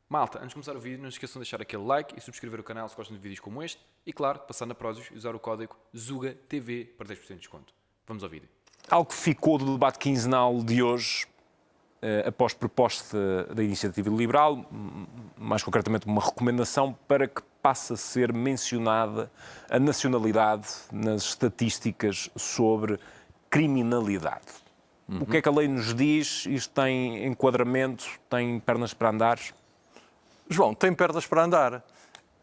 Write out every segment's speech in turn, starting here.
Malta, antes de começar o vídeo, não se esqueçam de deixar aquele like e subscrever o canal se gostam de vídeos como este. E claro, passar na Prozis e usar o código ZUGATV para 10% de desconto. Vamos ao vídeo. Algo que ficou do debate quinzenal de hoje, após proposta da Iniciativa Liberal, mais concretamente uma recomendação para que passe a ser mencionada a nacionalidade nas estatísticas sobre criminalidade. O que é que a lei nos diz? Isto tem enquadramento? Tem pernas para andar? João, tem pernas para andar.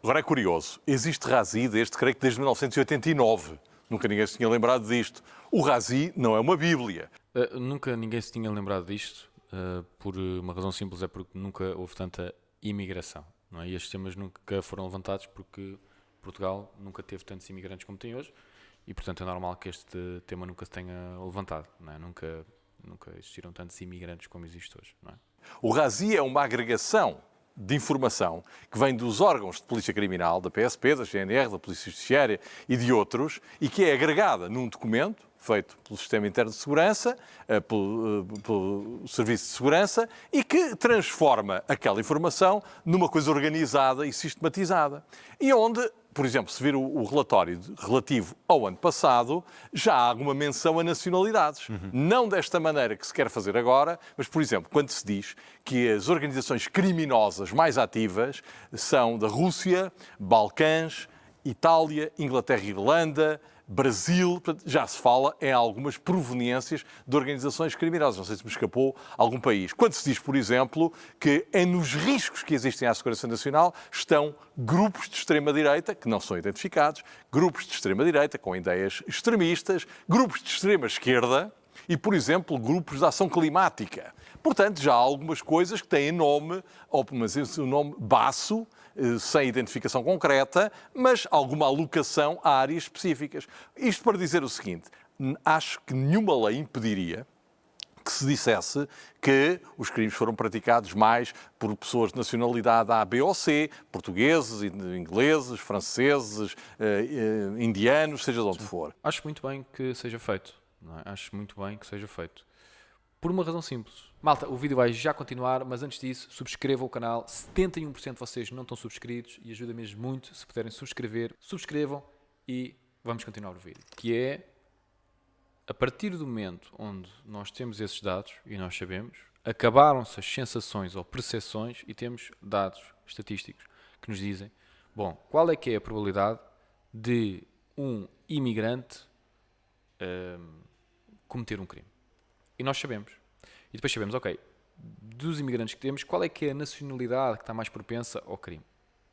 Agora é curioso, existe Razi creio que desde 1989. Nunca ninguém se tinha lembrado disto. O Razi não é uma bíblia. Nunca ninguém se tinha lembrado disto, por uma razão simples, é porque nunca houve tanta imigração. Não é? E estes temas nunca foram levantados porque Portugal nunca teve tantos imigrantes como tem hoje e, portanto, é normal que este tema nunca se tenha levantado. Não é? Nunca existiram tantos imigrantes como existe hoje. Não é? O Razi é uma agregação de informação que vem dos órgãos de polícia criminal, da PSP, da GNR, da Polícia Judiciária e de outros, e que é agregada num documento feito pelo Sistema Interno de Segurança, pelo Serviço de Segurança, e que transforma aquela informação numa coisa organizada e sistematizada. E onde, por exemplo, se vir o relatório relativo ao ano passado, já há alguma menção a nacionalidades. Não desta maneira que se quer fazer agora, mas, por exemplo, quando se diz que as organizações criminosas mais ativas são da Rússia, Balcãs, Itália, Inglaterra e Irlanda, Brasil, já se fala em algumas proveniências de organizações criminosas. Não sei se me escapou algum país. Quando se diz, por exemplo, que nos riscos que existem à segurança nacional estão grupos de extrema-direita, que não são identificados, grupos de extrema-direita com ideias extremistas, grupos de extrema-esquerda e, por exemplo, grupos de ação climática. Portanto, já há algumas coisas que têm nome, ou pelo menos o nome baço, sem identificação concreta, mas alguma alocação a áreas específicas. Isto para dizer o seguinte, acho que nenhuma lei impediria que se dissesse que os crimes foram praticados mais por pessoas de nacionalidade A, B ou C, portugueses, ingleses, franceses, indianos, seja de onde for. Acho muito bem que seja feito. Não é? Acho muito bem que seja feito. Por uma razão simples. Malta, o vídeo vai já continuar, mas antes disso, subscrevam o canal. 71% de vocês não estão subscritos e ajuda mesmo muito se puderem subscrever. Subscrevam e vamos continuar o vídeo. Que é, a partir do momento onde nós temos esses dados, e nós sabemos, acabaram-se as sensações ou percepções e temos dados estatísticos que nos dizem, bom, qual é que é a probabilidade de um imigrante cometer um crime? E nós sabemos. E depois sabemos, ok, dos imigrantes que temos, qual é que é a nacionalidade que está mais propensa ao crime?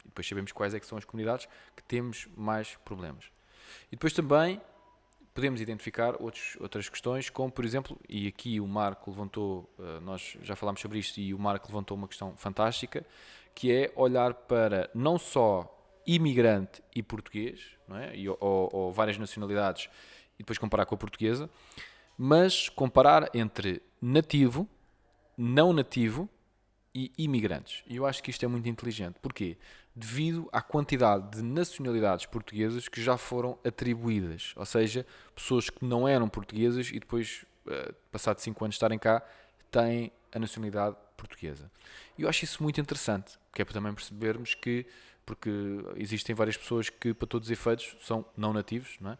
E depois sabemos quais é que são as comunidades que temos mais problemas. E depois também podemos identificar outras questões, como por exemplo, e aqui o Marco levantou, nós já falámos sobre isto, e o Marco levantou uma questão fantástica, que é olhar para não só imigrante e português, não é? ou várias nacionalidades, e depois comparar com a portuguesa, mas comparar entre nativo, não nativo e imigrantes. E eu acho que isto é muito inteligente. Porquê? Devido à quantidade de nacionalidades portuguesas que já foram atribuídas. Ou seja, pessoas que não eram portuguesas e depois, passados 5 anos de estarem cá, têm a nacionalidade portuguesa. E eu acho isso muito interessante, que é para também percebermos que, porque existem várias pessoas que, para todos os efeitos, são não nativos, não é?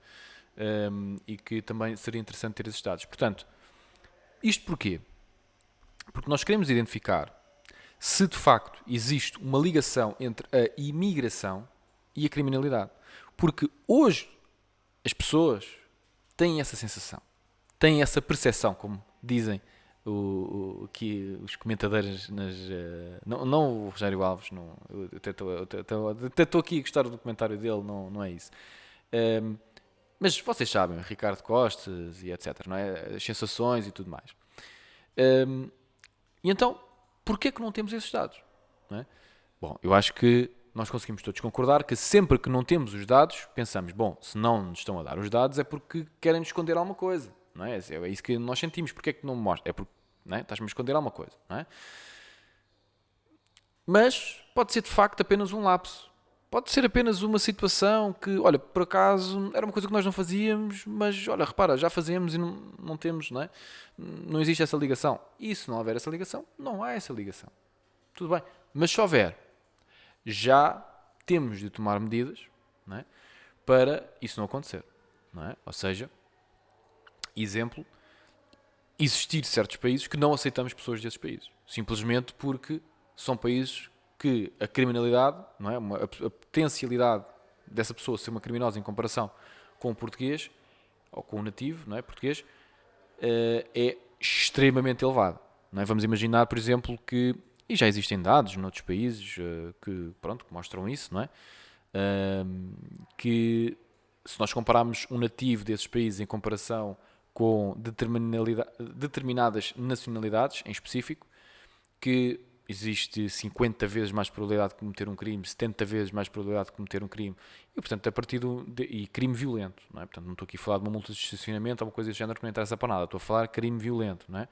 E que também seria interessante ter esses dados. Portanto, isto porquê? Porque nós queremos identificar se de facto existe uma ligação entre a imigração e a criminalidade. Porque hoje as pessoas têm essa sensação, têm essa percepção, como dizem que os comentadores não o Rogério Alves, não, eu até estou aqui a gostar do comentário dele, não é isso. Mas vocês sabem, Ricardo Costas e etc, não é? As sensações e tudo mais. E então, porquê que não temos esses dados? Não é? Bom, eu acho que nós conseguimos todos concordar que sempre que não temos os dados, pensamos, bom, se não nos estão a dar os dados é porque querem nos esconder alguma coisa. Não é? É isso que nós sentimos. Porquê que não me mostra? É porque, não é? Estás-me a esconder alguma coisa. Não é? Mas pode ser de facto apenas um lapso. Pode ser apenas uma situação que, olha, por acaso era uma coisa que nós não fazíamos, mas olha, repara, já fazemos e não temos, não é? Não existe essa ligação. E se não houver essa ligação, não há essa ligação. Tudo bem. Mas se houver, já temos de tomar medidas, não é? Para isso não acontecer, não é? Ou seja, exemplo, existir certos países que não aceitamos pessoas desses países, simplesmente porque são países que a criminalidade, não é? A potencialidade dessa pessoa ser uma criminosa em comparação com o português ou com o nativo, não é? Português, é extremamente elevada, não é? Vamos imaginar, por exemplo, que, e já existem dados noutros países que mostram isso, não é? Que se nós compararmos um nativo desses países em comparação com determinadas nacionalidades em específico, que existe 50 vezes mais probabilidade de cometer um crime, 70 vezes mais probabilidade de cometer um crime, e portanto a partir e crime violento, não é? Portanto, não estou aqui a falar de uma multa de estacionamento ou uma coisa desse género que não interessa para nada, estou a falar de crime violento, não é?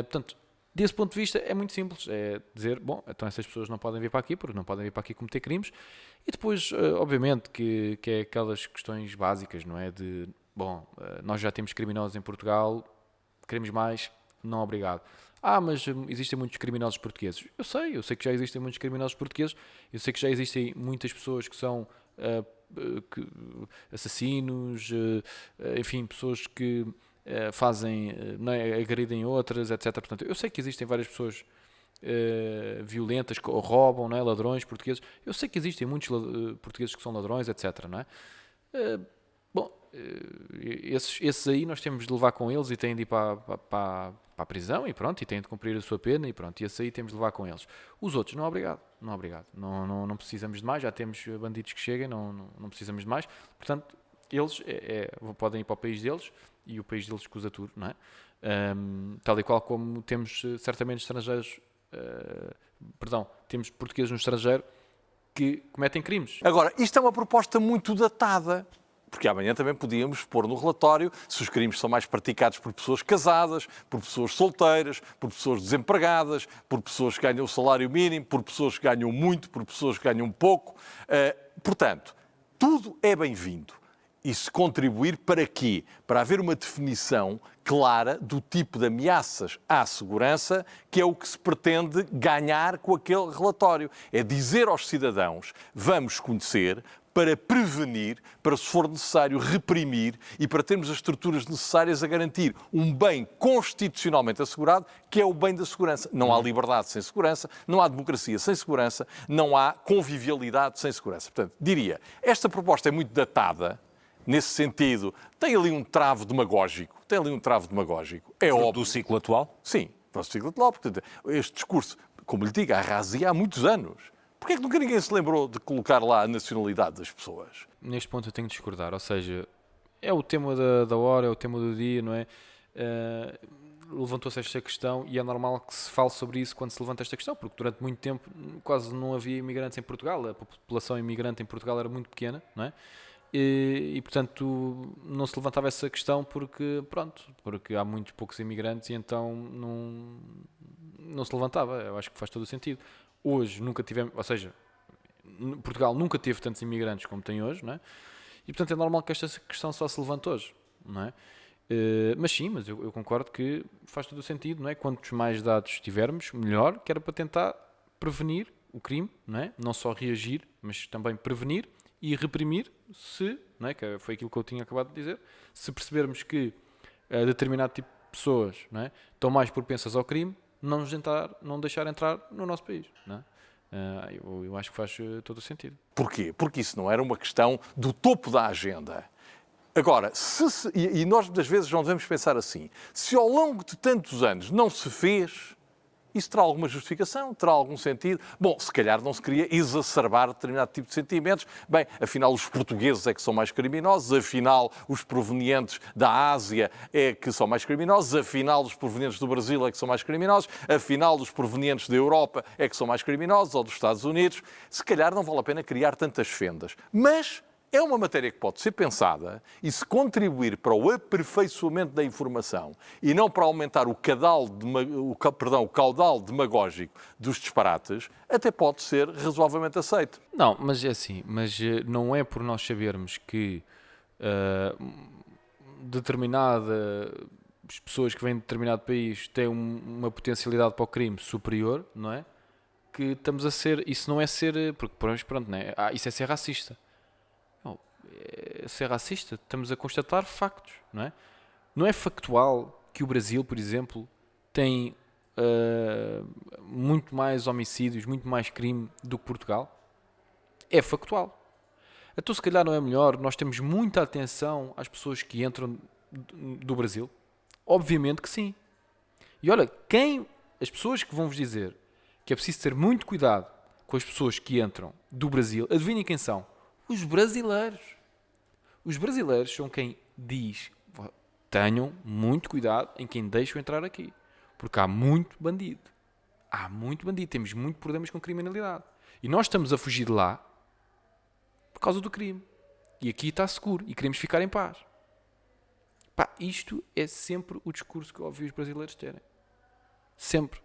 Portanto, desse ponto de vista é muito simples, é dizer, bom, então essas pessoas não podem vir para aqui porque não podem vir para aqui cometer crimes, e depois, obviamente, que é aquelas questões básicas, não é? De, bom, nós já temos criminosos em Portugal, queremos mais, não obrigado. Mas existem muitos criminosos portugueses. Eu sei que já existem muitos criminosos portugueses, eu sei que já existem muitas pessoas que são assassinos, enfim, pessoas que fazem, não é, agridem outras, etc. Portanto, eu sei que existem várias pessoas violentas que roubam, não é, ladrões portugueses. Eu sei que existem muitos portugueses que são ladrões, etc. Não é? Esses aí nós temos de levar com eles e têm de ir para a prisão e pronto, e têm de cumprir a sua pena e pronto, e esses aí temos de levar com eles. Os outros, não obrigado, não obrigado, não precisamos de mais, já temos bandidos que cheguem, não precisamos de mais, portanto, eles podem ir para o país deles e o país deles escusa tudo, não é? Tal e qual como temos certamente estrangeiros, temos portugueses no estrangeiro que cometem crimes. Agora, isto é uma proposta muito datada. Porque amanhã também podíamos pôr no relatório se os crimes são mais praticados por pessoas casadas, por pessoas solteiras, por pessoas desempregadas, por pessoas que ganham o salário mínimo, por pessoas que ganham muito, por pessoas que ganham pouco. Portanto, tudo é bem-vindo. E se contribuir para quê? Para haver uma definição clara do tipo de ameaças à segurança, que é o que se pretende ganhar com aquele relatório. É dizer aos cidadãos, vamos conhecer, para prevenir, para, se for necessário, reprimir e para termos as estruturas necessárias a garantir um bem constitucionalmente assegurado, que é o bem da segurança. Não há liberdade sem segurança, não há democracia sem segurança, não há convivialidade sem segurança. Portanto, diria, esta proposta é muito datada, nesse sentido, tem ali um travo demagógico. É óbvio. Do ciclo atual? Sim, do ciclo atual. Portanto, este discurso, como lhe digo, arrasia há muitos anos. Porquê é que nunca ninguém se lembrou de colocar lá a nacionalidade das pessoas? Neste ponto eu tenho de discordar, ou seja, é o tema da hora, é o tema do dia, não é? Levantou-se esta questão e é normal que se fale sobre isso quando se levanta esta questão, porque durante muito tempo quase não havia imigrantes em Portugal, a população imigrante em Portugal era muito pequena, não é? E portanto não se levantava essa questão porque há muito poucos imigrantes e então não se levantava. Eu acho que faz todo o sentido. Hoje nunca tivemos, ou seja, Portugal nunca teve tantos imigrantes como tem hoje, não é? E portanto é normal que esta questão só se levante hoje, não é? Mas sim, eu concordo que faz todo o sentido, não é? Quantos mais dados tivermos, melhor, que era para tentar prevenir o crime, não é? Não só reagir, mas também prevenir e reprimir se, não é? Que foi aquilo que eu tinha acabado de dizer, se percebermos que determinado tipo de pessoas, não é? Estão mais propensas ao crime, não deixar entrar no nosso país, não é? Eu acho que faz todo o sentido. Porquê? Porque isso não era uma questão do topo da agenda. Agora, e nós muitas vezes não devemos pensar assim, se ao longo de tantos anos não se fez, isso terá alguma justificação? Terá algum sentido? Bom, se calhar não se queria exacerbar determinado tipo de sentimentos. Bem, afinal os portugueses é que são mais criminosos, afinal os provenientes da Ásia é que são mais criminosos, afinal os provenientes do Brasil é que são mais criminosos, afinal os provenientes da Europa é que são mais criminosos, ou dos Estados Unidos. Se calhar não vale a pena criar tantas fendas. Mas é uma matéria que pode ser pensada e se contribuir para o aperfeiçoamento da informação e não para aumentar o caudal demagógico dos disparates, até pode ser razoavelmente aceito. Não, mas é assim, não é por nós sabermos que determinadas pessoas que vêm de determinado país têm uma potencialidade para o crime superior, não é? que estamos a ser, isso não é ser, porque pronto, né? Isso é ser racista. Não, é ser racista, estamos a constatar factos, não é? Não é factual que o Brasil, por exemplo, tem muito mais homicídios, muito mais crime do que Portugal? É factual. Então, se calhar não é melhor nós termos muita atenção às pessoas que entram do Brasil? Obviamente que sim. E olha, as pessoas que vão vos dizer que é preciso ter muito cuidado com as pessoas que entram do Brasil, adivinhem quem são? Os brasileiros. Os brasileiros são quem diz: tenham muito cuidado em quem deixam entrar aqui. Porque há muito bandido. Há muito bandido. Temos muito problemas com criminalidade. E nós estamos a fugir de lá por causa do crime. E aqui está seguro. E queremos ficar em paz. Pá, isto é sempre o discurso que eu ouvi os brasileiros terem. Sempre.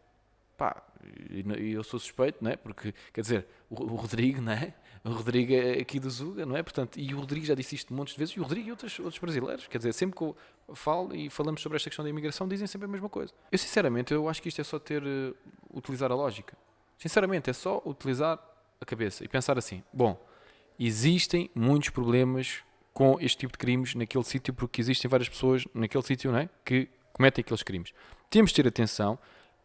Pá, e eu sou suspeito, não é? Porque, quer dizer, o Rodrigo, não é? O Rodrigo é aqui do Zuga, não é? Portanto, e o Rodrigo já disse isto montes de vezes, e o Rodrigo e outros brasileiros, quer dizer, sempre que eu falo e falamos sobre esta questão da imigração, dizem sempre a mesma coisa. Eu, sinceramente, eu acho que isto é só utilizar a lógica. Sinceramente, é só utilizar a cabeça e pensar assim: bom, existem muitos problemas com este tipo de crimes naquele sítio, porque existem várias pessoas naquele sítio, não é? Que cometem aqueles crimes. Temos de ter atenção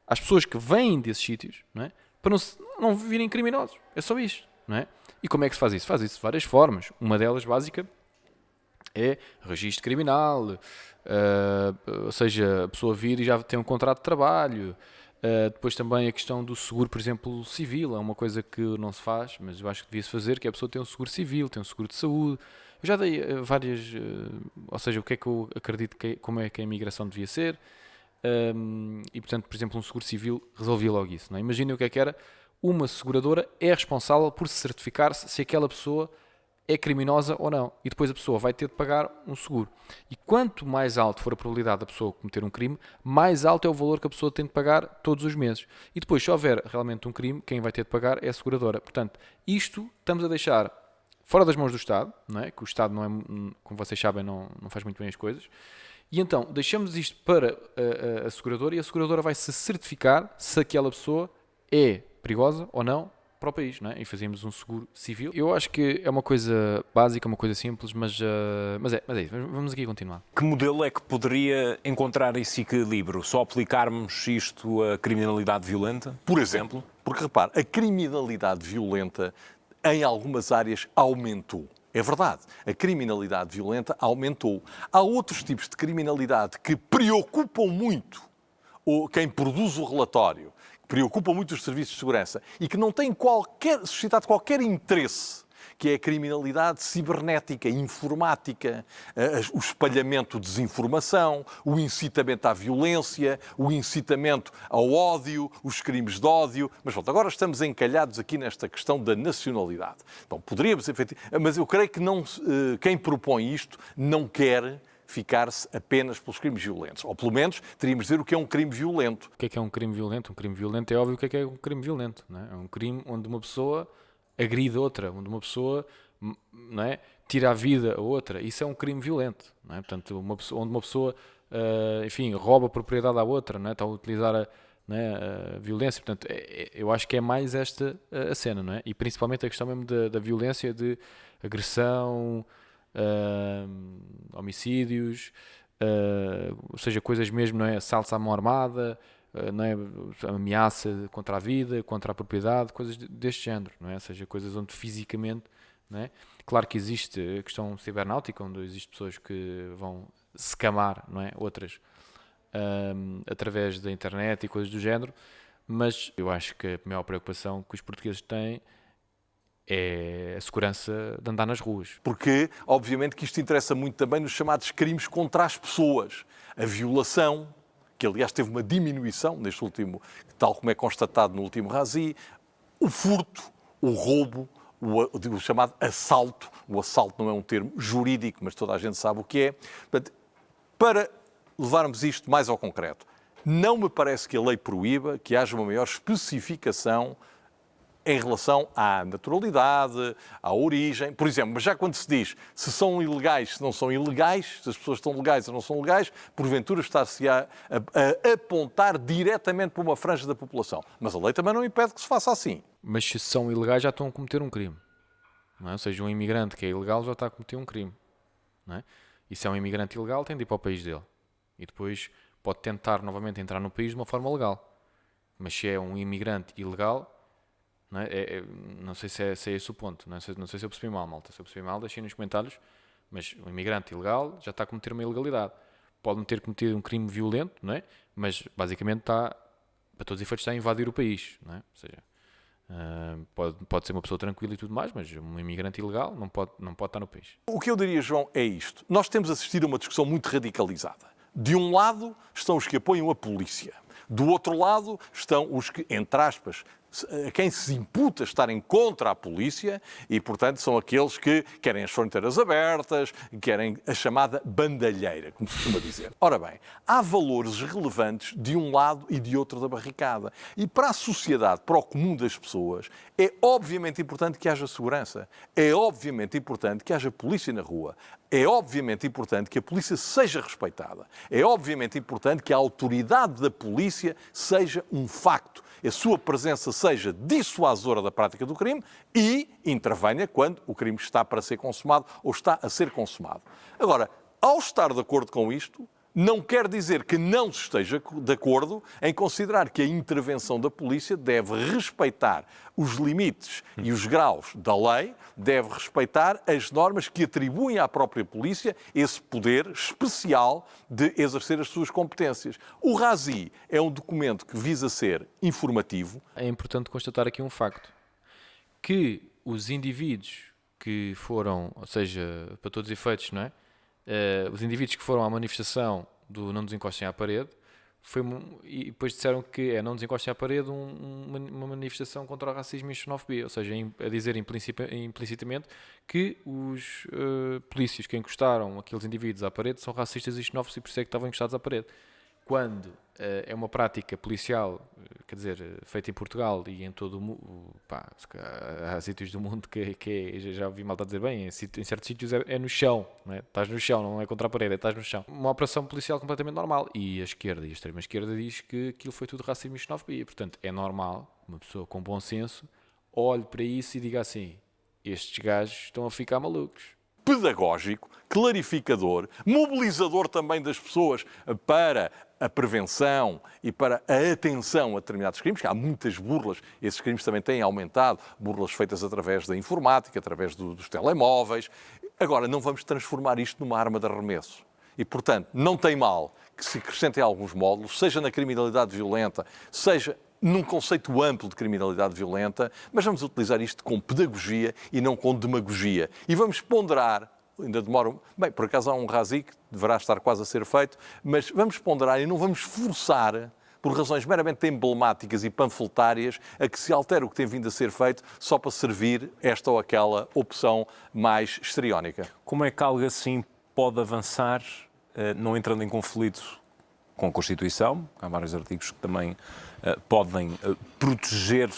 às pessoas que vêm desses sítios, não é? Para não virem criminosos. É só isto, não é? E como é que se faz isso? Faz isso de várias formas. Uma delas, básica, é registro criminal, ou seja, a pessoa vir e já tem um contrato de trabalho. Depois também a questão do seguro, por exemplo, civil, é uma coisa que não se faz, mas eu acho que devia-se fazer, que é a pessoa ter um seguro civil, tem um seguro de saúde. Eu já dei várias, ou seja, o que é que eu acredito como é que a imigração devia ser. E portanto, por exemplo, um seguro civil resolvia logo isso, não é? Imaginem o que era: uma seguradora é responsável por certificar se aquela pessoa é criminosa ou não, e depois a pessoa vai ter de pagar um seguro. E quanto mais alto for a probabilidade da pessoa cometer um crime, mais alto é o valor que a pessoa tem de pagar todos os meses. E depois, se houver realmente um crime, quem vai ter de pagar é a seguradora. Portanto, isto estamos a deixar fora das mãos do Estado, não é? Que o Estado, não é, como vocês sabem, não faz muito bem as coisas. E então, deixamos isto para a seguradora, e a seguradora vai se certificar se aquela pessoa é perigosa ou não para o país, não é? E fazemos um seguro civil. Eu acho que é uma coisa básica, uma coisa simples, mas é isso. Vamos aqui continuar. Que modelo é que poderia encontrar esse equilíbrio? Só aplicarmos isto à criminalidade violenta, Por exemplo, porque repare, a criminalidade violenta em algumas áreas aumentou. É verdade, a criminalidade violenta aumentou. Há outros tipos de criminalidade que preocupam muito quem produz o relatório, que preocupam muito os serviços de segurança e que não têm suscitado qualquer interesse, que é a criminalidade cibernética, informática, o espalhamento de desinformação, o incitamento à violência, o incitamento ao ódio, os crimes de ódio. Mas pronto, agora estamos encalhados aqui nesta questão da nacionalidade. Então, poderíamos, efetivamente, mas eu creio que quem propõe isto não quer ficar-se apenas pelos crimes violentos. Ou, pelo menos, teríamos de dizer o que é um crime violento. O que é um crime violento? Um crime violento é óbvio o que é um crime violento, não é? É um crime onde uma pessoa agride outra, onde uma pessoa, não é, tira a vida a outra. Isso é um crime violento, não é? Portanto, onde uma pessoa, enfim, rouba a propriedade à outra, não é? Está a utilizar a violência. Portanto, eu acho que é mais esta a cena, não é? E principalmente a questão mesmo da violência, de agressão, homicídios, ou seja, coisas mesmo, não é? Assaltos à mão armada, não é? Ameaça contra a vida, contra a propriedade, coisas deste género, não é? Ou seja, coisas onde fisicamente, não é? Claro que existe a questão cibernáutica, onde existem pessoas que vão scamar, não é? Outras através da internet e coisas do género, mas eu acho que a maior preocupação que os portugueses têm é a segurança de andar nas ruas. Porque, obviamente, que isto interessa muito também nos chamados crimes contra as pessoas. A violação, que aliás teve uma diminuição neste último, tal como é constatado no último RASI, o furto, o roubo, o chamado assalto. O assalto não é um termo jurídico, mas toda a gente sabe o que é. Portanto, para levarmos isto mais ao concreto, não me parece que a lei proíba que haja uma maior especificação em relação à naturalidade, à origem. Por exemplo, mas já quando se diz se são ilegais, se não são ilegais, se as pessoas estão legais ou não são legais, porventura está-se a apontar diretamente para uma franja da população. Mas a lei também não impede que se faça assim. Mas se são ilegais já estão a cometer um crime. Não é? Ou seja, um imigrante que é ilegal já está a cometer um crime. Não é? E se é um imigrante ilegal tem de ir para o país dele. E depois pode tentar novamente entrar no país de uma forma legal. Mas se é um imigrante ilegal, não, não sei se é esse o ponto. Não sei se eu percebi mal, malta. Se eu percebi mal, deixem nos comentários. Mas um imigrante ilegal já está a cometer uma ilegalidade. Pode não ter cometido um crime violento, não é? Mas basicamente está, para todos os efeitos, está a invadir o país. Não é? Ou seja, pode ser uma pessoa tranquila e tudo mais, mas um imigrante ilegal não pode estar no país. O que eu diria, João, é isto. Nós temos assistido a uma discussão muito radicalizada. De um lado estão os que apoiam a polícia. Do outro lado estão os que, entre aspas, a quem se imputa estarem contra a polícia e, portanto, são aqueles que querem as fronteiras abertas, querem a chamada bandalheira, como se costuma dizer. Ora bem, há valores relevantes de um lado e de outro da barricada. E para a sociedade, para o comum das pessoas, é obviamente importante que haja segurança. É obviamente importante que haja polícia na rua. É obviamente importante que a polícia seja respeitada. É obviamente importante que a autoridade da polícia seja um facto. A sua presença seja dissuasora da prática do crime e intervenha quando o crime está para ser consumado ou está a ser consumado. Agora, ao estar de acordo com isto, não quer dizer que não se esteja de acordo em considerar que a intervenção da polícia deve respeitar os limites e os graus da lei, deve respeitar as normas que atribuem à própria polícia esse poder especial de exercer as suas competências. O RASI é um documento que visa ser informativo. É importante constatar aqui um facto, que os indivíduos que foram, ou seja, para todos os efeitos, não é? Os indivíduos que foram à manifestação do Não Nos Encostem à Parede e depois disseram que não nos encostem à parede uma manifestação contra o racismo e a xenofobia, ou seja, a dizer implicitamente que os polícias que encostaram aqueles indivíduos à parede são racistas e xenófobos e por isso é que estavam encostados à parede. Quando é uma prática policial, quer dizer, feita em Portugal e em todo o mundo, há sítios do mundo que já ouvi malta dizer bem, em certos sítios é no chão, não é? Estás no chão, não é contra a parede, estás no chão. Uma operação policial completamente normal. E a esquerda e a extrema-esquerda diz que aquilo foi tudo racismo e xenofobia. Portanto, é normal, uma pessoa com bom senso, olhe para isso e diga assim, estes gajos estão a ficar malucos. Pedagógico, clarificador, mobilizador também das pessoas para a prevenção e para a atenção a determinados crimes, que há muitas burlas, esses crimes também têm aumentado, burlas feitas através da informática, através dos telemóveis. Agora, não vamos transformar isto numa arma de arremesso. E, portanto, não tem mal que se acrescentem alguns módulos, seja na criminalidade violenta, seja num conceito amplo de criminalidade violenta, mas vamos utilizar isto com pedagogia e não com demagogia. E vamos ponderar, ainda demora... Bem, por acaso há um RASI que deverá estar quase a ser feito, mas vamos ponderar e não vamos forçar, por razões meramente emblemáticas e panfletárias, a que se altere o que tem vindo a ser feito só para servir esta ou aquela opção mais histriónica. Como é que algo assim pode avançar, não entrando em conflito com a Constituição? Há vários artigos que também podem proteger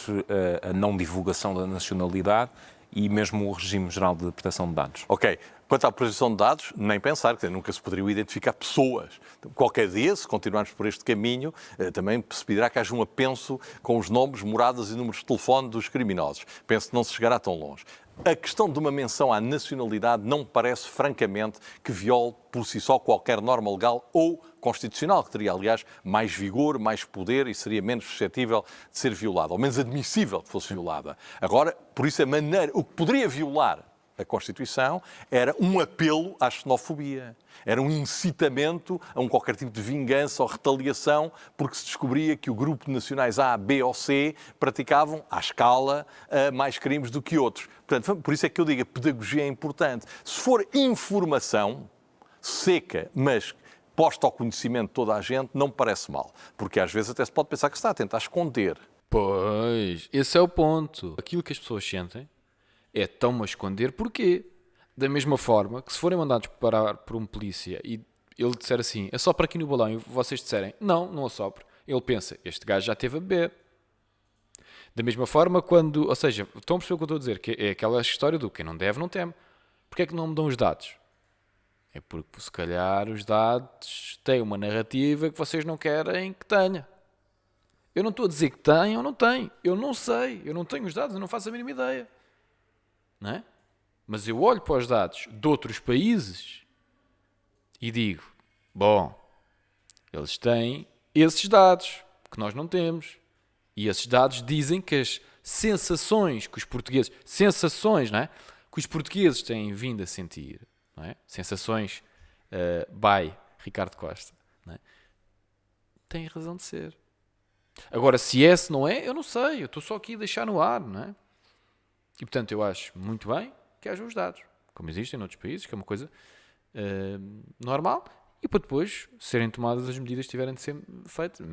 a não divulgação da nacionalidade e mesmo o regime geral de proteção de dados. Ok. Quanto à proteção de dados, nem pensar, que nunca se poderiam identificar pessoas. Qualquer dia, se continuarmos por este caminho, também se pedirá que haja um apenso com os nomes, moradas e números de telefone dos criminosos. Penso que não se chegará tão longe. A questão de uma menção à nacionalidade não me parece, francamente, que viole por si só qualquer norma legal ou constitucional, que teria, aliás, mais vigor, mais poder e seria menos suscetível de ser violada, ou menos admissível que fosse violada. Agora, por isso, o que poderia violar a Constituição era um apelo à xenofobia. Era um incitamento a qualquer tipo de vingança ou retaliação, porque se descobria que o grupo de nacionais A, B ou C praticavam, à escala, mais crimes do que outros. Portanto, por isso é que eu digo, a pedagogia é importante. Se for informação seca, mas posta ao conhecimento de toda a gente, não me parece mal. Porque às vezes até se pode pensar que se está a tentar esconder. Pois, esse é o ponto. Aquilo que as pessoas sentem é tão a esconder. Porquê? Da mesma forma que se forem mandados parar por um polícia e ele disser assim, assopra aqui no balão e vocês disserem, não assopro, ele pensa, este gajo já esteve a beber. Da mesma forma, quando... Ou seja, estão a perceber o que eu estou a dizer? Que é aquela história do quem não deve, não teme. Porquê é que não me dão os dados? É porque, se calhar, os dados têm uma narrativa que vocês não querem que tenha. Eu não estou a dizer que tem ou não tem. Eu não sei. Eu não tenho os dados, eu não faço a mínima ideia. Não é? Mas eu olho para os dados de outros países e digo, bom, eles têm esses dados que nós não temos. E esses dados dizem que as sensações que os portugueses... Sensações, não é? Que os portugueses têm vindo a sentir, não é? Sensações by Ricardo Costa, não é? Têm razão de ser. Agora, se é, se não é, eu não sei. Eu estou só aqui a deixar no ar, não é? E, portanto, eu acho muito bem que hajam os dados, como existem noutros países, que é uma coisa normal, e para depois serem tomadas as medidas que tiverem de ser feitas,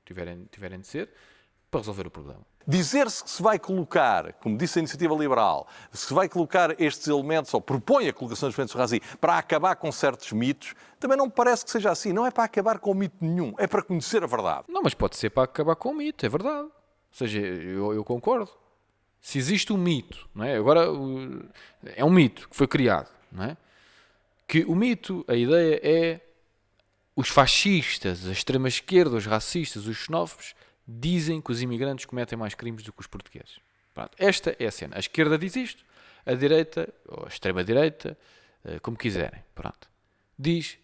tiverem de ser, para resolver o problema. Dizer-se que se vai colocar, como disse a Iniciativa Liberal, se vai colocar estes elementos, ou propõe a colocação dos elementos do Razi, para acabar com certos mitos, também não me parece que seja assim. Não é para acabar com mito nenhum, é para conhecer a verdade. Não, mas pode ser para acabar com o mito, é verdade. Ou seja, eu concordo. Se existe um mito, não é? Agora é um mito que foi criado, não é? Que o mito, a ideia é os fascistas, a extrema-esquerda, os racistas, os xenófobos dizem que os imigrantes cometem mais crimes do que os portugueses. Pronto, esta é a cena. A esquerda diz isto, a direita, ou a extrema-direita, como quiserem, pronto, diz,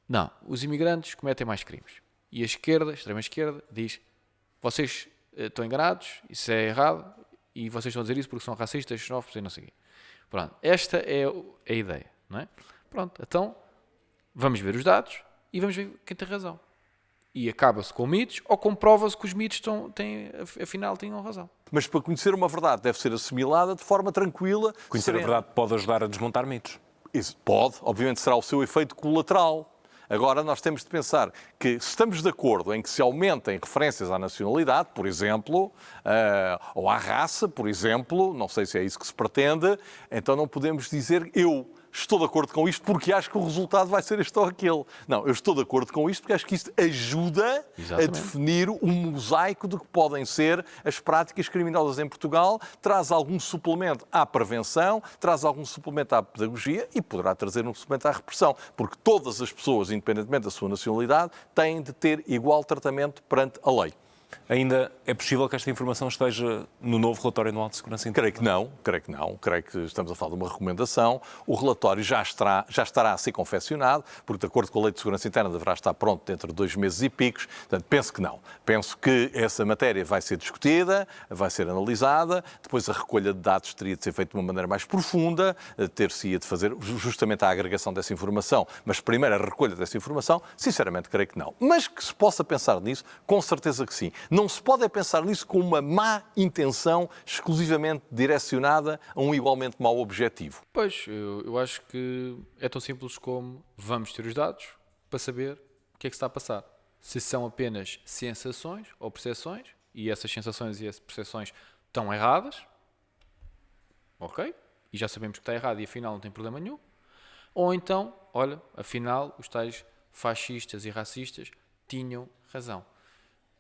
não, os imigrantes cometem mais crimes. E a esquerda, a extrema-esquerda, diz, vocês estão enganados, isso é errado, e vocês estão a dizer isso porque são racistas, xenófobos e não sei o quê. Pronto, esta é a ideia, não é? Pronto, então vamos ver os dados e vamos ver quem tem razão. E acaba-se com mitos ou comprova-se que os mitos afinal tinham razão. Mas para conhecer uma verdade deve ser assimilada de forma tranquila. Conhecer a verdade pode ajudar a desmontar mitos. Isso pode, obviamente será o seu efeito colateral. Agora, nós temos de pensar que se estamos de acordo em que se aumentem referências à nacionalidade, por exemplo, ou à raça, por exemplo, não sei se é isso que se pretende, então não podemos dizer eu estou de acordo com isto porque acho que o resultado vai ser este ou aquele. Não, eu estou de acordo com isto porque acho que isto ajuda a definir um mosaico do que podem ser as práticas criminosas em Portugal, traz algum suplemento à prevenção, traz algum suplemento à pedagogia e poderá trazer um suplemento à repressão, porque todas as pessoas, independentemente da sua nacionalidade, têm de ter igual tratamento perante a lei. Ainda é possível que esta informação esteja no novo relatório anual de segurança interna? Creio que não. Creio que estamos a falar de uma recomendação. O relatório já estará a ser confeccionado, porque, de acordo com a Lei de Segurança Interna, deverá estar pronto dentro de 2 meses e picos. Portanto, penso que não. Penso que essa matéria vai ser discutida, vai ser analisada, depois a recolha de dados teria de ser feita de uma maneira mais profunda, ter-se-ia de fazer justamente a agregação dessa informação, mas primeiro a recolha dessa informação, sinceramente, creio que não. Mas que se possa pensar nisso, com certeza que sim. Não se pode pensar nisso com uma má intenção exclusivamente direcionada a um igualmente mau objetivo. Pois, eu acho que é tão simples como vamos ter os dados para saber o que é que se está a passar. Se são apenas sensações ou percepções, e essas sensações e essas percepções estão erradas, ok, e já sabemos que está errado e afinal não tem problema nenhum, ou então, olha, afinal os tais fascistas e racistas tinham razão.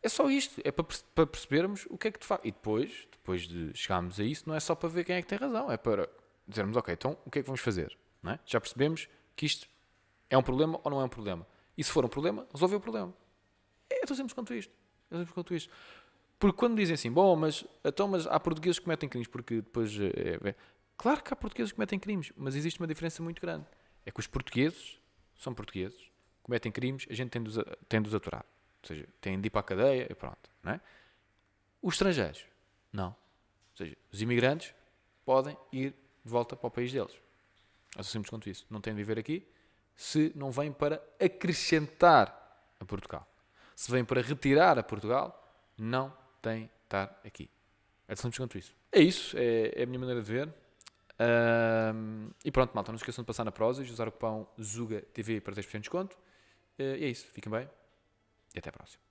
É só isto, é para percebermos o que é que de facto. E depois de chegarmos a isso, não é só para ver quem é que tem razão, é para dizermos, ok, então o que é que vamos fazer? Não é? Já percebemos que isto é um problema ou não é um problema. E se for um problema, resolver o problema. É tão simples quanto isto. É tão simples quanto isto. Porque quando dizem assim, bom, mas há portugueses que cometem crimes, porque depois. Claro que há portugueses que cometem crimes, mas existe uma diferença muito grande. É que os portugueses são portugueses, cometem crimes, a gente tem de os aturar. Ou seja, têm de ir para a cadeia e pronto. Não é? Os estrangeiros, não. Ou seja, os imigrantes podem ir de volta para o país deles. É tão simples quanto isso. Não têm de viver aqui se não vêm para acrescentar a Portugal. Se vêm para retirar a Portugal, não têm de estar aqui. É tão simples quanto isso. É isso, é a minha maneira de ver. E pronto, malta, não se esqueçam de passar na Prozis, usar o cupom ZUGATV para 10% de desconto. E é isso, fiquem bem. E até a próxima.